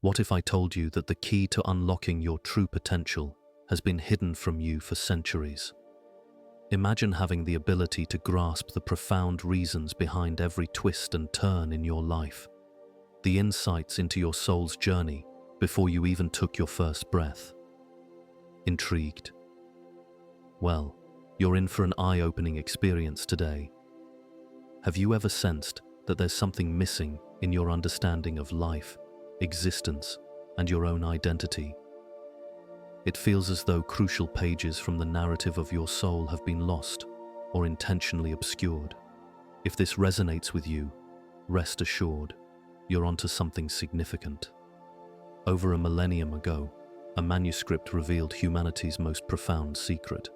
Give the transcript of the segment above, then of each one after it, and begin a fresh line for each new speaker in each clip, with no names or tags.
What if I told you that the key to unlocking your true potential has been hidden from you for centuries? Imagine having the ability to grasp the profound reasons behind every twist and turn in your life, the insights into your soul's journey before you even took your first breath. Intrigued? Well, you're in for an eye-opening experience today. Have you ever sensed that there's something missing in your understanding of life, existence, and your own identity? It feels as though crucial pages from the narrative of your soul have been lost or intentionally obscured. If this resonates with you, rest assured, you're onto something significant. Over a millennium ago, a manuscript revealed humanity's most profound secret,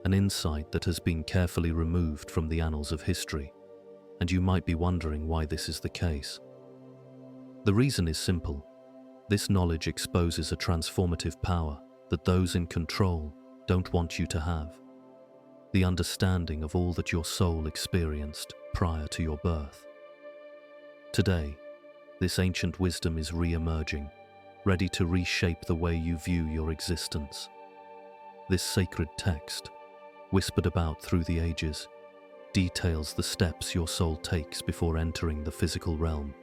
an insight that has been carefully removed from the annals of history, and you might be wondering why this is the case. The reason is simple. This knowledge exposes a transformative power that those in control don't want you to have. The understanding of all that your soul experienced prior to your birth. Today, this ancient wisdom is re-emerging, ready to reshape the way you view your existence. This sacred text, whispered about through the ages, details the steps your soul takes before entering the physical realm.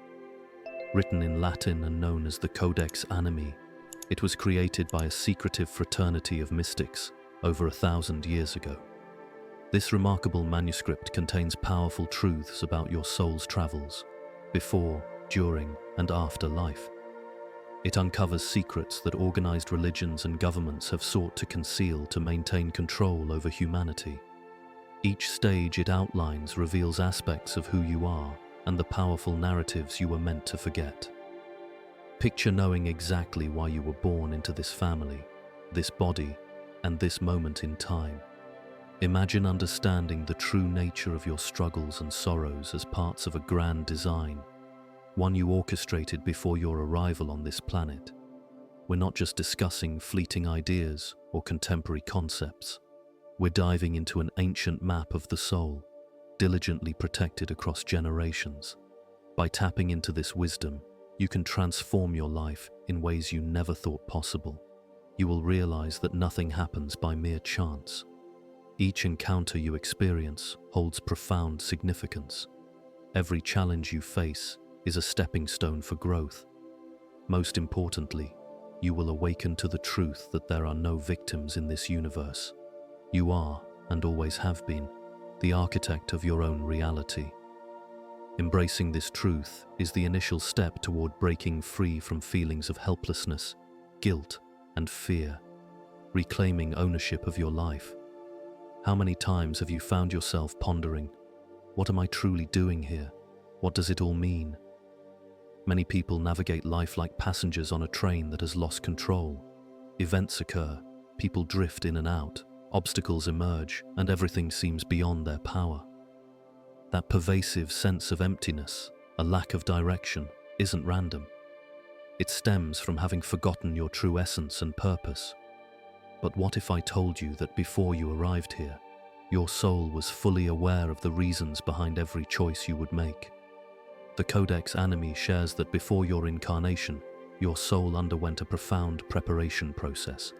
Written in Latin and known as the Codex Animi, it was created by a secretive fraternity of mystics over 1,000 years ago. This remarkable manuscript contains powerful truths about your soul's travels, before, during, and after life. It uncovers secrets that organized religions and governments have sought to conceal to maintain control over humanity. Each stage it outlines reveals aspects of who you are and the powerful narratives you were meant to forget. Picture knowing exactly why you were born into this family, this body, and this moment in time. Imagine understanding the true nature of your struggles and sorrows as parts of a grand design, one you orchestrated before your arrival on this planet. We're not just discussing fleeting ideas or contemporary concepts. We're diving into an ancient map of the soul, diligently protected across generations. By tapping into this wisdom, you can transform your life in ways you never thought possible. You will realize that nothing happens by mere chance. Each encounter you experience holds profound significance. Every challenge you face is a stepping stone for growth. Most importantly, you will awaken to the truth that there are no victims in this universe. You are, and always have been, the architect of your own reality. Embracing this truth is the initial step toward breaking free from feelings of helplessness, guilt, and fear, reclaiming ownership of your life. How many times have you found yourself pondering, what am I truly doing here? What does it all mean? Many people navigate life like passengers on a train that has lost control. Events occur, people drift in and out, obstacles emerge, and everything seems beyond their power. That pervasive sense of emptiness, a lack of direction, isn't random. It stems from having forgotten your true essence and purpose. But what if I told you that before you arrived here, your soul was fully aware of the reasons behind every choice you would make? The Codex Animi shares that before your incarnation, your soul underwent a profound preparation process.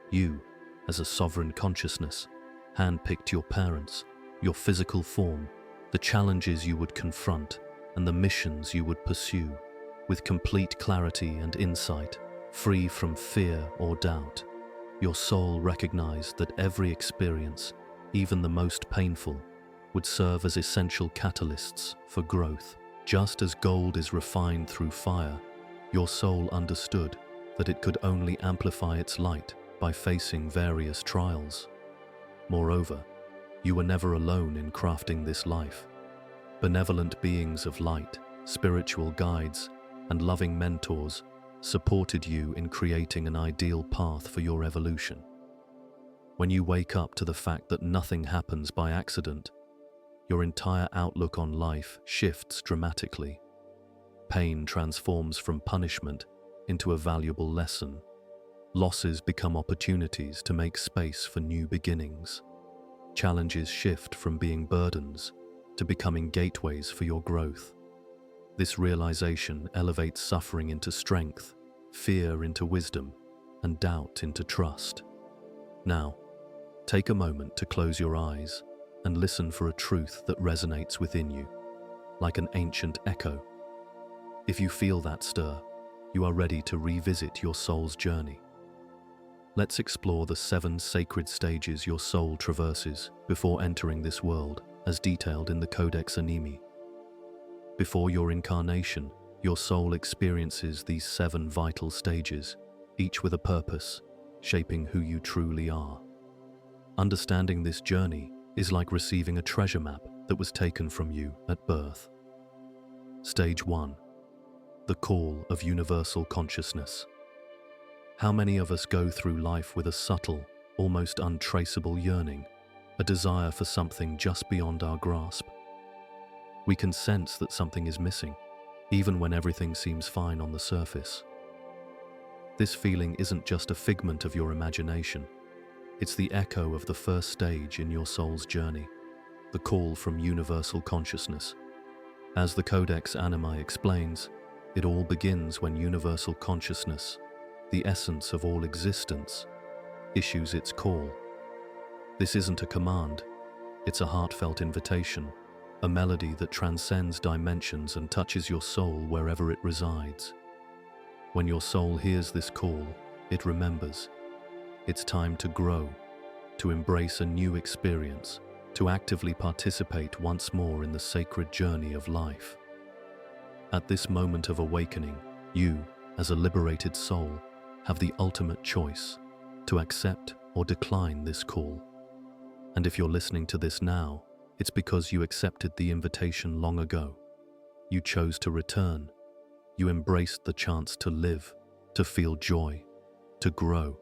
You, as a sovereign consciousness, handpicked your parents, your physical form, the challenges you would confront, and the missions you would pursue, with complete clarity and insight, free from fear or doubt. Your soul recognized that every experience, even the most painful, would serve as essential catalysts for growth. Just as gold is refined through fire, your soul understood that it could only amplify its light by facing various trials. Moreover, you were never alone in crafting this life. Benevolent beings of light, spiritual guides, and loving mentors supported you in creating an ideal path for your evolution. When you wake up to the fact that nothing happens by accident, your entire outlook on life shifts dramatically. Pain transforms from punishment into a valuable lesson. Losses become opportunities to make space for new beginnings. Challenges shift from being burdens to becoming gateways for your growth. This realization elevates suffering into strength fear into wisdom, and doubt into trust. Now, take a moment to close your eyes and listen for a truth that resonates within you, like an ancient echo. If you feel that stir, you are ready to revisit your soul's journey. Let's explore the 7 sacred stages your soul traverses before entering this world, as detailed in the Codex Animi. Before your incarnation, your soul experiences these 7 vital stages, each with a purpose, shaping who you truly are. Understanding this journey is like receiving a treasure map that was taken from you at birth. Stage 1. The call of universal consciousness. How many of us go through life with a subtle, almost untraceable yearning, a desire for something just beyond our grasp? We can sense that something is missing, even when everything seems fine on the surface. This feeling isn't just a figment of your imagination. It's the echo of the first stage in your soul's journey, the call from universal consciousness. As the Codex Animi explains, it all begins when universal consciousness, the essence of all existence, issues its call. This isn't a command, it's a heartfelt invitation, a melody that transcends dimensions and touches your soul wherever it resides. When your soul hears this call, it remembers. It's time to grow, to embrace a new experience, to actively participate once more in the sacred journey of life. At this moment of awakening, you, as a liberated soul, have the ultimate choice to accept or decline this call. And if you're listening to this now, it's because you accepted the invitation long ago. You chose to return. You embraced the chance to live, to feel joy, to grow,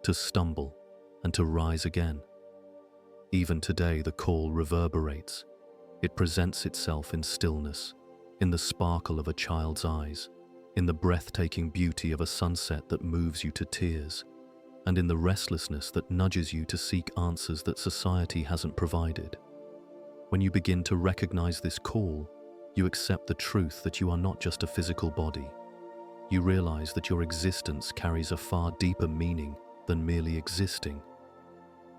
to stumble, and to rise again. Even today, the call reverberates. It presents itself in stillness, in the sparkle of a child's eyes, in the breathtaking beauty of a sunset that moves you to tears, and in the restlessness that nudges you to seek answers that society hasn't provided. When you begin to recognize this call, you accept the truth that you are not just a physical body. You realize that your existence carries a far deeper meaning than merely existing.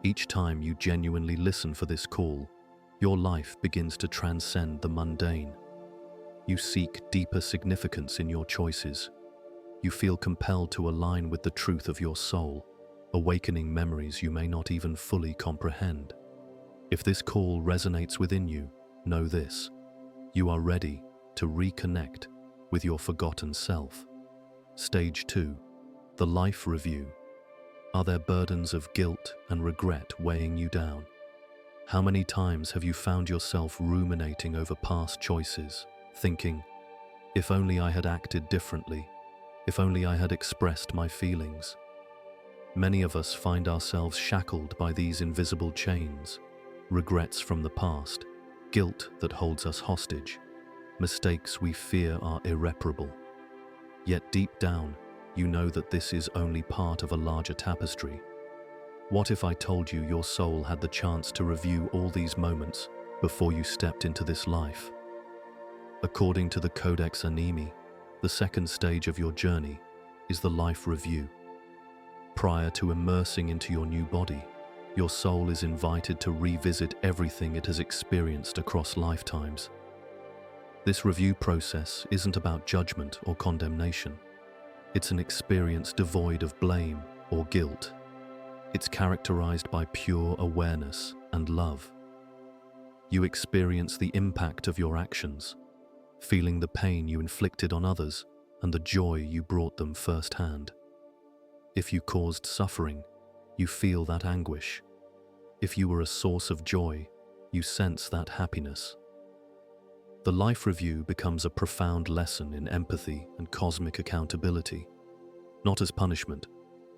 Each time you genuinely listen for this call, your life begins to transcend the mundane. You seek deeper significance in your choices. You feel compelled to align with the truth of your soul, awakening memories you may not even fully comprehend. If this call resonates within you, know this: you are ready to reconnect with your forgotten self. Stage 2. The life review. Are there burdens of guilt and regret weighing you down? How many times have you found yourself ruminating over past choices, thinking, if only I had acted differently, if only I had expressed my feelings? Many of us find ourselves shackled by these invisible chains, regrets from the past, guilt that holds us hostage, mistakes we fear are irreparable. Yet deep down, you know that this is only part of a larger tapestry. What if I told you your soul had the chance to review all these moments before you stepped into this life? According to the Codex Animi, the second stage of your journey is the life review. Prior to immersing into your new body, your soul is invited to revisit everything it has experienced across lifetimes. This review process isn't about judgment or condemnation. It's an experience devoid of blame or guilt. It's characterized by pure awareness and love. You experience the impact of your actions, feeling the pain you inflicted on others and the joy you brought them firsthand. If you caused suffering, you feel that anguish. If you were a source of joy, you sense that happiness. The life review becomes a profound lesson in empathy and cosmic accountability, not as punishment,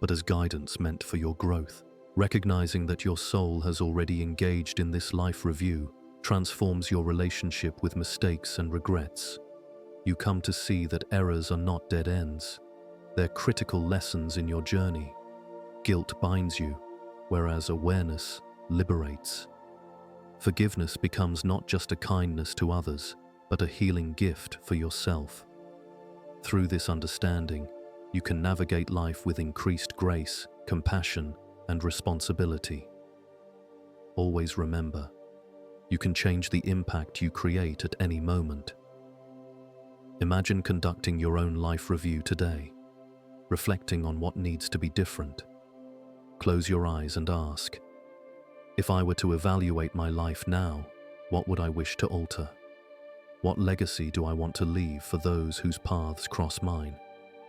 but as guidance meant for your growth. Recognizing that your soul has already engaged in this life review transforms your relationship with mistakes and regrets. You come to see that errors are not dead ends. They're critical lessons in your journey. Guilt binds you, whereas awareness liberates. Forgiveness becomes not just a kindness to others, but a healing gift for yourself. Through this understanding, you can navigate life with increased grace, compassion, and responsibility. Always remember, you can change the impact you create at any moment. Imagine conducting your own life review today, reflecting on what needs to be different. Close your eyes and ask, if I were to evaluate my life now, what would I wish to alter? What legacy do I want to leave for those whose paths cross mine?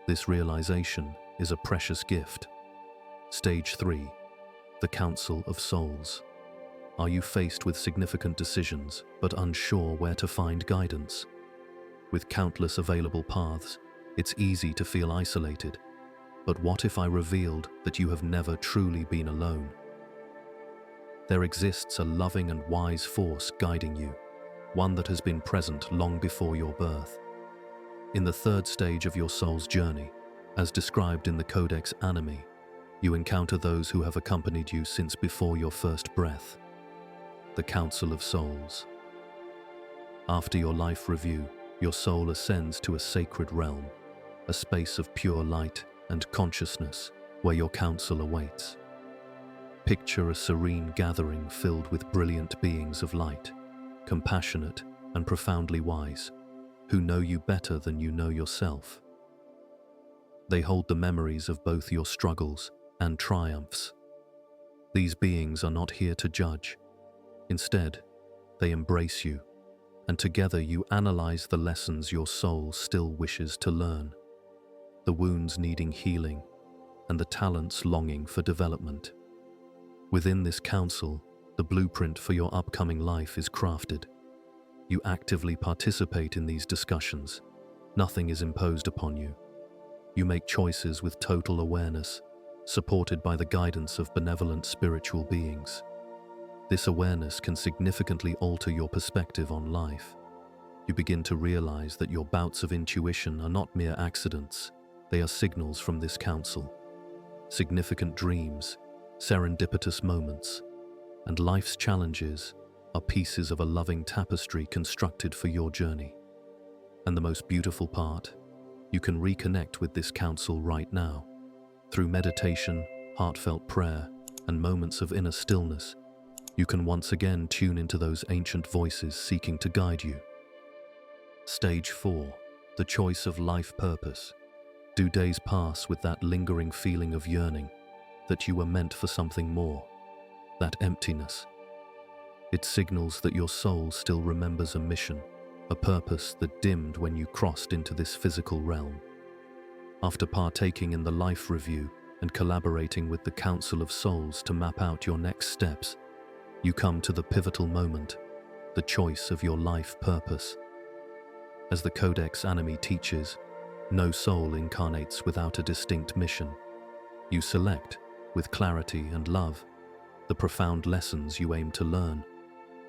This realization is a precious gift. Stage 3. The Council of Souls. Are you faced with significant decisions but unsure where to find guidance? With countless available paths, it's easy to feel isolated. But what if I revealed that you have never truly been alone? There exists a loving and wise force guiding you, one that has been present long before your birth. In the third stage of your soul's journey, as described in the Codex Animi, you encounter those who have accompanied you since before your first breath. The Council of Souls. After your life review, your soul ascends to a sacred realm, a space of pure light and consciousness where your counsel awaits. Picture a serene gathering filled with brilliant beings of light, compassionate and profoundly wise, who know you better than you know yourself. They hold the memories of both your struggles and triumphs. These beings are not here to judge. Instead, they embrace you, and together you analyze the lessons your soul still wishes to learn, the wounds needing healing, and the talents longing for development. Within this council, the blueprint for your upcoming life is crafted. You actively participate in these discussions. Nothing is imposed upon you. You make choices with total awareness, supported by the guidance of benevolent spiritual beings. This awareness can significantly alter your perspective on life. You begin to realize that your bouts of intuition are not mere accidents. They are signals from this council. Significant dreams, serendipitous moments, and life's challenges are pieces of a loving tapestry constructed for your journey. And the most beautiful part, you can reconnect with this council right now. Through meditation, heartfelt prayer, and moments of inner stillness, you can once again tune into those ancient voices seeking to guide you. Stage 4. The Choice of Life Purpose. Do days pass with that lingering feeling of yearning, that you were meant for something more, that emptiness? It signals that your soul still remembers a mission, a purpose that dimmed when you crossed into this physical realm. After partaking in the life review and collaborating with the Council of Souls to map out your next steps, you come to the pivotal moment, the choice of your life purpose. As the Codex Animi teaches, no soul incarnates without a distinct mission. You select, with clarity and love, the profound lessons you aim to learn,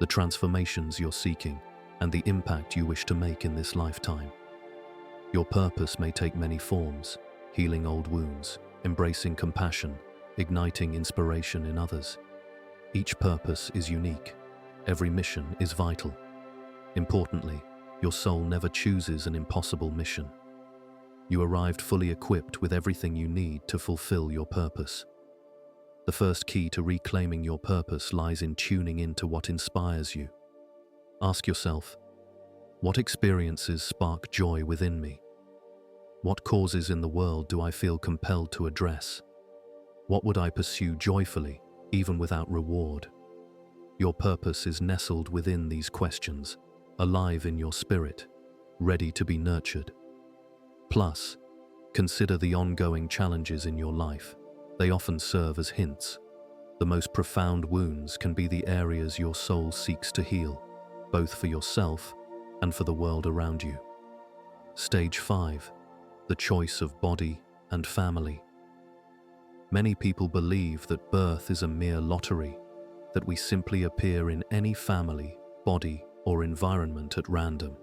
the transformations you're seeking, and the impact you wish to make in this lifetime. Your purpose may take many forms: healing old wounds, embracing compassion, igniting inspiration in others. Each purpose is unique. Every mission is vital. Importantly, your soul never chooses an impossible mission. You arrived fully equipped with everything you need to fulfill your purpose. The first key to reclaiming your purpose lies in tuning into what inspires you. Ask yourself, what experiences spark joy within me? What causes in the world do I feel compelled to address? What would I pursue joyfully, even without reward? Your purpose is nestled within these questions, alive in your spirit, ready to be nurtured. Plus, consider the ongoing challenges in your life. They often serve as hints. The most profound wounds can be the areas your soul seeks to heal, both for yourself and for the world around you. Stage 5. The Choice of Body and Family. Many people believe that birth is a mere lottery, that we simply appear in any family, body, or environment at random.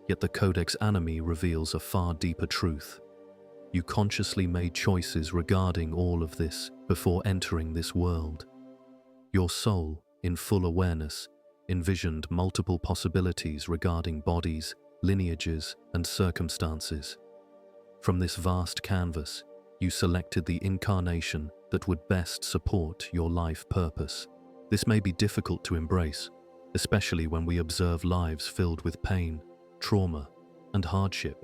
Yet the Codex Animi reveals a far deeper truth. You consciously made choices regarding all of this before entering this world. Your soul, in full awareness, envisioned multiple possibilities regarding bodies, lineages, and circumstances. From this vast canvas, you selected the incarnation that would best support your life purpose. This may be difficult to embrace, especially when we observe lives filled with pain, trauma, and hardship.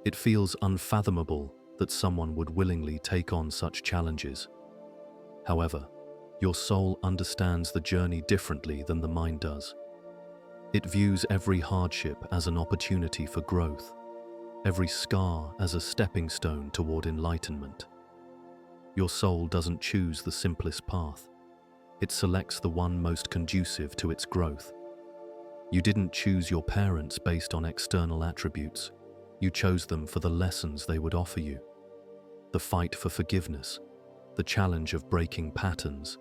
It feels unfathomable that someone would willingly take on such challenges. However, your soul understands the journey differently than the mind does. It views every hardship as an opportunity for growth, every scar as a stepping stone toward enlightenment. Your soul doesn't choose the simplest path. It selects the one most conducive to its growth. You didn't choose your parents based on external attributes. You chose them for the lessons they would offer you. The fight for forgiveness, the challenge of breaking patterns,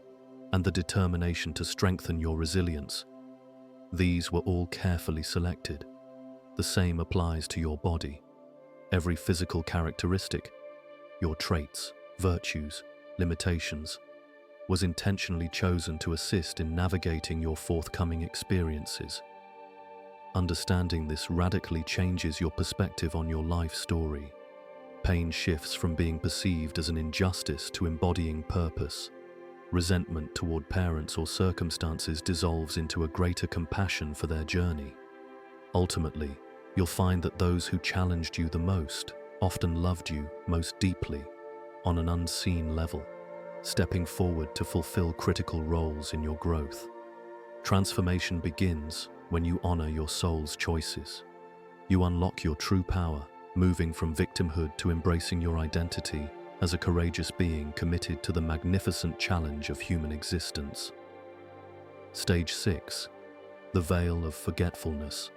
and the determination to strengthen your resilience. These were all carefully selected. The same applies to your body. Every physical characteristic, your traits, virtues, limitations, was intentionally chosen to assist in navigating your forthcoming experiences. Understanding this radically changes your perspective on your life story. Pain shifts from being perceived as an injustice to embodying purpose. Resentment toward parents or circumstances dissolves into a greater compassion for their journey. Ultimately, you'll find that those who challenged you the most often loved you most deeply, on an unseen level, stepping forward to fulfill critical roles in your growth. Transformation begins when you honor your soul's choices. You unlock your true power, moving from victimhood to embracing your identity as a courageous being committed to the magnificent challenge of human existence. Stage 6. The Veil of Forgetfulness.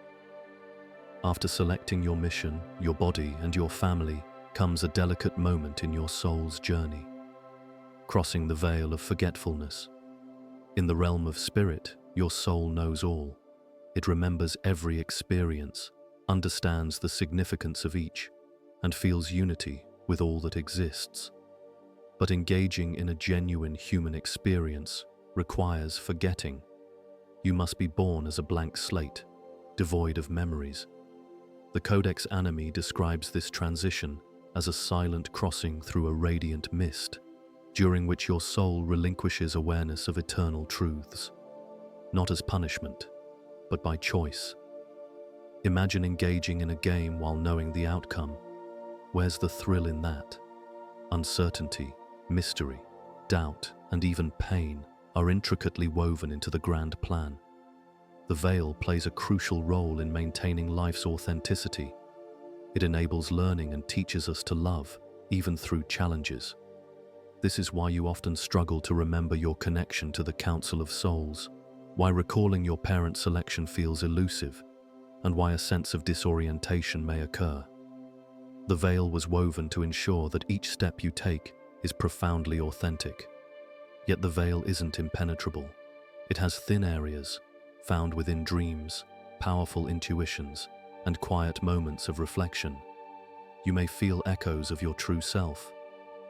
After selecting your mission, your body, and your family, comes a delicate moment in your soul's journey. Crossing the veil of forgetfulness. In the realm of spirit, your soul knows all. It remembers every experience, understands the significance of each, and feels unity with all that exists. But engaging in a genuine human experience requires forgetting. You must be born as a blank slate, devoid of memories. The Codex Animi describes this transition as a silent crossing through a radiant mist, during which your soul relinquishes awareness of eternal truths, not as punishment, but by choice. Imagine engaging in a game while knowing the outcome. Where's the thrill in that? Uncertainty, mystery, doubt, and even pain are intricately woven into the grand plan. The veil plays a crucial role in maintaining life's authenticity. It enables learning and teaches us to love, even through challenges. This is why you often struggle to remember your connection to the Council of Souls, why recalling your parent selection feels elusive, and why a sense of disorientation may occur. The veil was woven to ensure that each step you take is profoundly authentic. Yet the veil isn't impenetrable. It has thin areas, found within dreams, powerful intuitions, and quiet moments of reflection. You may feel echoes of your true self.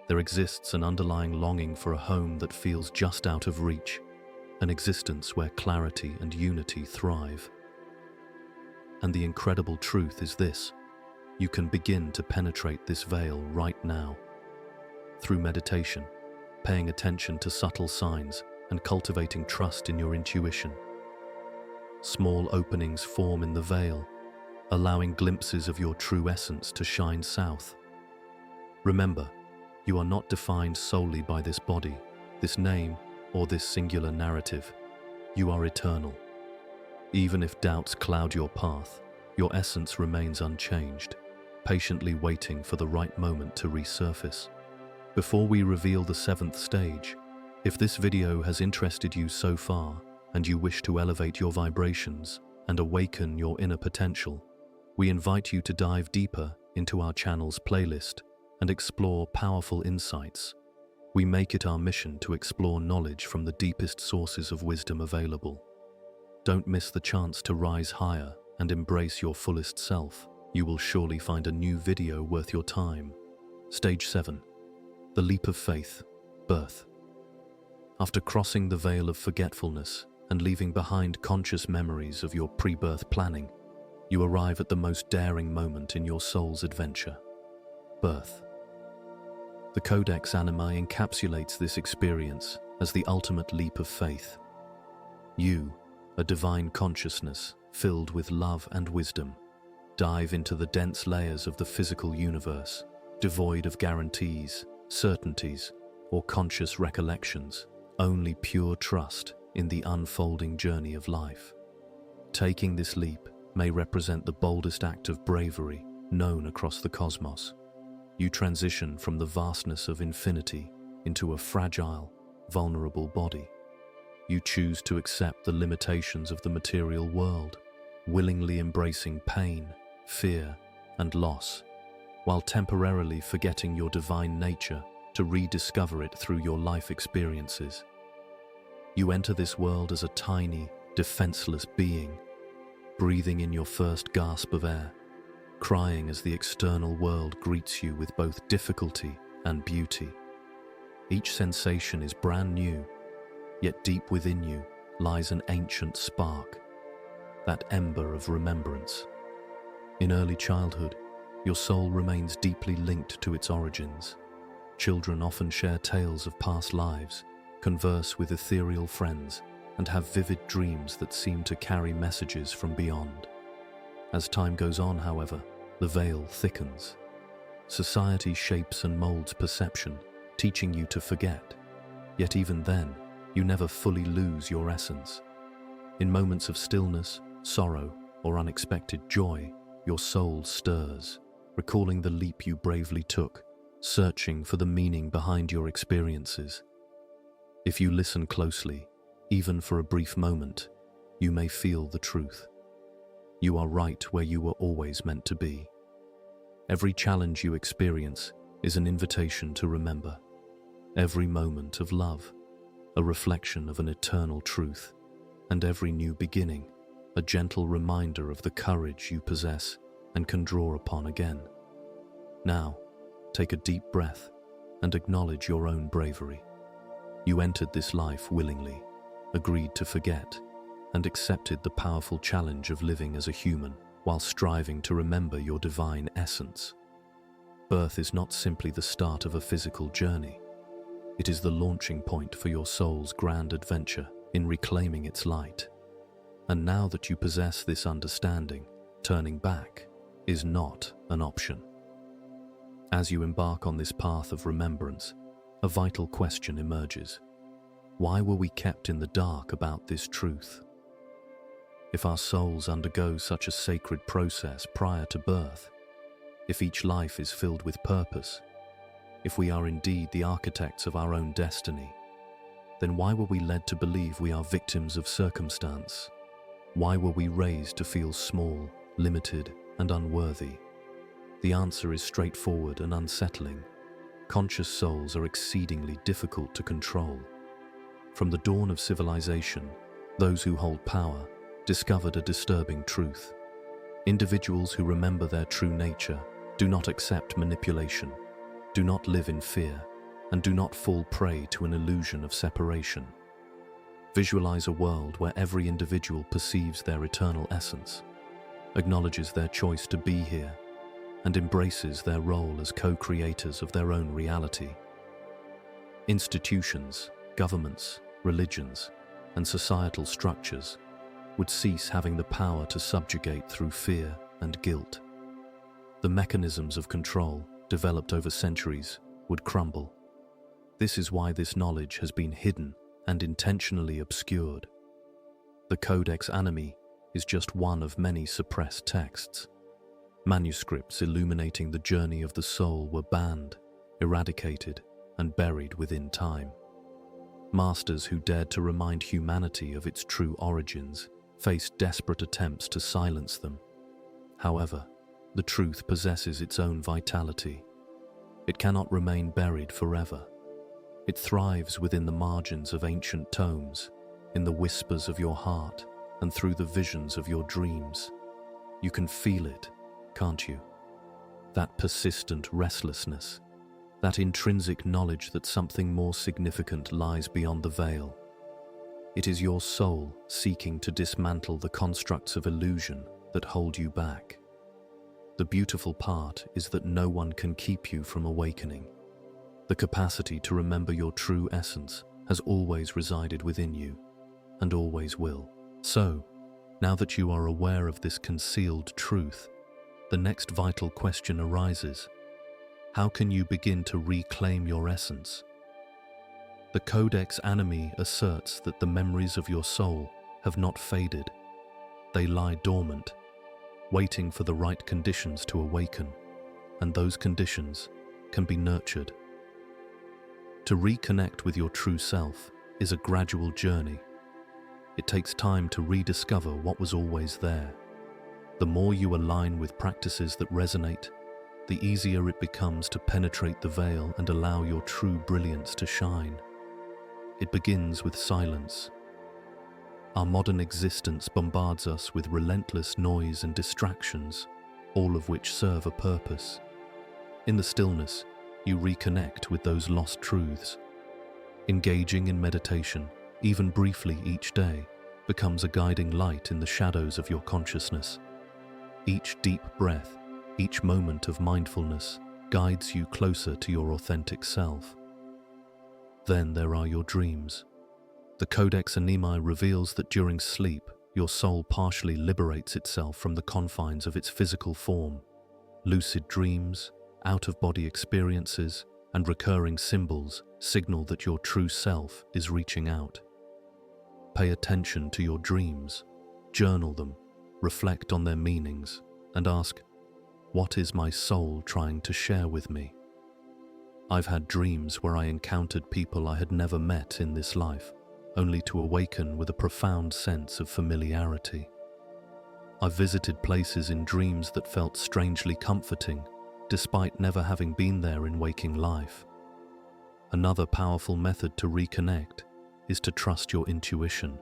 There exists an underlying longing for a home that feels just out of reach, an existence where clarity and unity thrive. And the incredible truth is this: you can begin to penetrate this veil right now. Through meditation, paying attention to subtle signs, and cultivating trust in your intuition. Small openings form in the veil, allowing glimpses of your true essence to shine south. Remember, you are not defined solely by this body, this name, or this singular narrative. You are eternal. Even if doubts cloud your path, your essence remains unchanged, patiently waiting for the right moment to resurface. Before we reveal the 7th stage, if this video has interested you so far and you wish to elevate your vibrations and awaken your inner potential, we invite you to dive deeper into our channel's playlist and explore powerful insights. We make it our mission to explore knowledge from the deepest sources of wisdom available. Don't miss the chance to rise higher and embrace your fullest self. You will surely find a new video worth your time. Stage 7. The Leap of Faith, Birth. After crossing the veil of forgetfulness and leaving behind conscious memories of your pre-birth planning, you arrive at the most daring moment in your soul's adventure. birth. The Codex Anima encapsulates this experience as the ultimate leap of faith. You, a divine consciousness filled with love and wisdom, dive into the dense layers of the physical universe, devoid of guarantees, certainties, or conscious recollections, only pure trust in the unfolding journey of life. Taking this leap may represent the boldest act of bravery known across the cosmos. You transition from the vastness of infinity into a fragile, vulnerable body. You choose to accept the limitations of the material world, willingly embracing pain, fear, and loss, while temporarily forgetting your divine nature to rediscover it through your life experiences. You enter this world as a tiny, defenseless being, breathing in your first gasp of air, crying as the external world greets you with both difficulty and beauty. Each sensation is brand new, yet deep within you lies an ancient spark, that ember of remembrance. In early childhood, your soul remains deeply linked to its origins. Children often share tales of past lives, converse with ethereal friends, and have vivid dreams that seem to carry messages from beyond. As time goes on, however, the veil thickens. Society shapes and molds perception, teaching you to forget. Yet even then, you never fully lose your essence. In moments of stillness, sorrow, or unexpected joy, your soul stirs, recalling the leap you bravely took, searching for the meaning behind your experiences. If you listen closely, even for a brief moment, you may feel the truth. You are right where you were always meant to be. Every challenge you experience is an invitation to remember. Every moment of love, a reflection of an eternal truth, and every new beginning, a gentle reminder of the courage you possess and can draw upon again. Now, take a deep breath and acknowledge your own bravery. You entered this life willingly, agreed to forget, and accepted the powerful challenge of living as a human while striving to remember your divine essence. Birth is not simply the start of a physical journey. It is the launching point for your soul's grand adventure in reclaiming its light. And now that you possess this understanding, turning back is not an option. As you embark on this path of remembrance, a vital question emerges. Why were we kept in the dark about this truth? If our souls undergo such a sacred process prior to birth, if each life is filled with purpose, if we are indeed the architects of our own destiny, then why were we led to believe we are victims of circumstance? Why were we raised to feel small, limited, and unworthy? The answer is straightforward and unsettling. Conscious souls are exceedingly difficult to control. From the dawn of civilization, those who hold power discovered a disturbing truth. Individuals who remember their true nature do not accept manipulation, do not live in fear, and do not fall prey to an illusion of separation. Visualize a world where every individual perceives their eternal essence, acknowledges their choice to be here, and embraces their role as co-creators of their own reality. Institutions, governments, religions, and societal structures would cease having the power to subjugate through fear and guilt. The mechanisms of control, developed over centuries, would crumble. This is why this knowledge has been hidden and intentionally obscured. The Codex Anima is just one of many suppressed texts. Manuscripts illuminating the journey of the soul were banned, eradicated, and buried within time. Masters who dared to remind humanity of its true origins faced desperate attempts to silence them. However, the truth possesses its own vitality. It cannot remain buried forever. It thrives within the margins of ancient tomes, in the whispers of your heart, and through the visions of your dreams. You can feel it, can't you? That persistent restlessness, that intrinsic knowledge that something more significant lies beyond the veil. It is your soul seeking to dismantle the constructs of illusion that hold you back. The beautiful part is that no one can keep you from awakening. The capacity to remember your true essence has always resided within you, and always will. So, now that you are aware of this concealed truth, the next vital question arises: how can you begin to reclaim your essence? The Codex Animi asserts that the memories of your soul have not faded. They lie dormant, waiting for the right conditions to awaken, and those conditions can be nurtured. To reconnect with your true self is a gradual journey. It takes time to rediscover what was always there. The more you align with practices that resonate, the easier it becomes to penetrate the veil and allow your true brilliance to shine. It begins with silence. Our modern existence bombards us with relentless noise and distractions, all of which serve a purpose. In the stillness, you reconnect with those lost truths. Engaging in meditation, even briefly each day, becomes a guiding light in the shadows of your consciousness. Each deep breath, each moment of mindfulness guides you closer to your authentic self. Then there are your dreams. The Codex Animi reveals that during sleep, your soul partially liberates itself from the confines of its physical form. Lucid dreams, out-of-body experiences, and recurring symbols signal that your true self is reaching out. Pay attention to your dreams, journal them, reflect on their meanings, and ask, what is my soul trying to share with me? I've had dreams where I encountered people I had never met in this life, only to awaken with a profound sense of familiarity. I've visited places in dreams that felt strangely comforting, despite never having been there in waking life. Another powerful method to reconnect is to trust your intuition.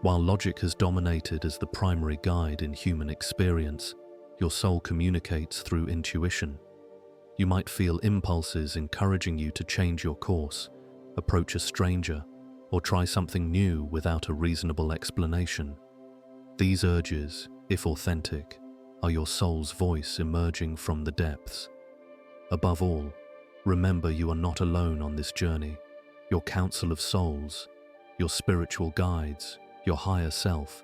While logic has dominated as the primary guide in human experience, your soul communicates through intuition. You might feel impulses encouraging you to change your course, approach a stranger, or try something new without a reasonable explanation. These urges, if authentic, are your soul's voice emerging from the depths. Above all, remember you are not alone on this journey. Your council of souls, your spiritual guides, your higher self,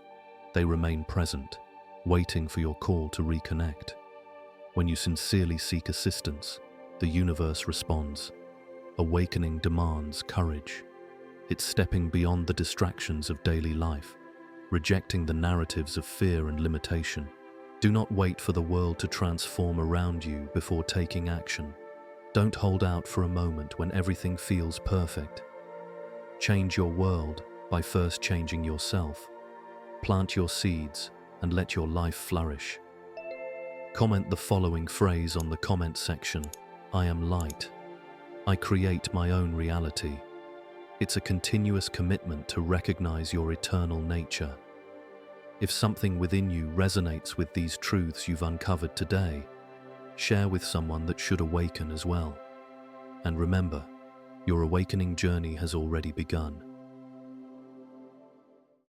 they remain present, waiting for your call to reconnect. When you sincerely seek assistance, the universe responds. Awakening demands courage. It's stepping beyond the distractions of daily life, rejecting the narratives of fear and limitation. Do not wait for the world to transform around you before taking action. Don't hold out for a moment when everything feels perfect. Change your world by first changing yourself. Plant your seeds and let your life flourish. Comment the following phrase on the comment section: I am light. I create my own reality. It's a continuous commitment to recognize your eternal nature. If something within you resonates with these truths you've uncovered today, share with someone that should awaken as well. And remember, your awakening journey has already begun.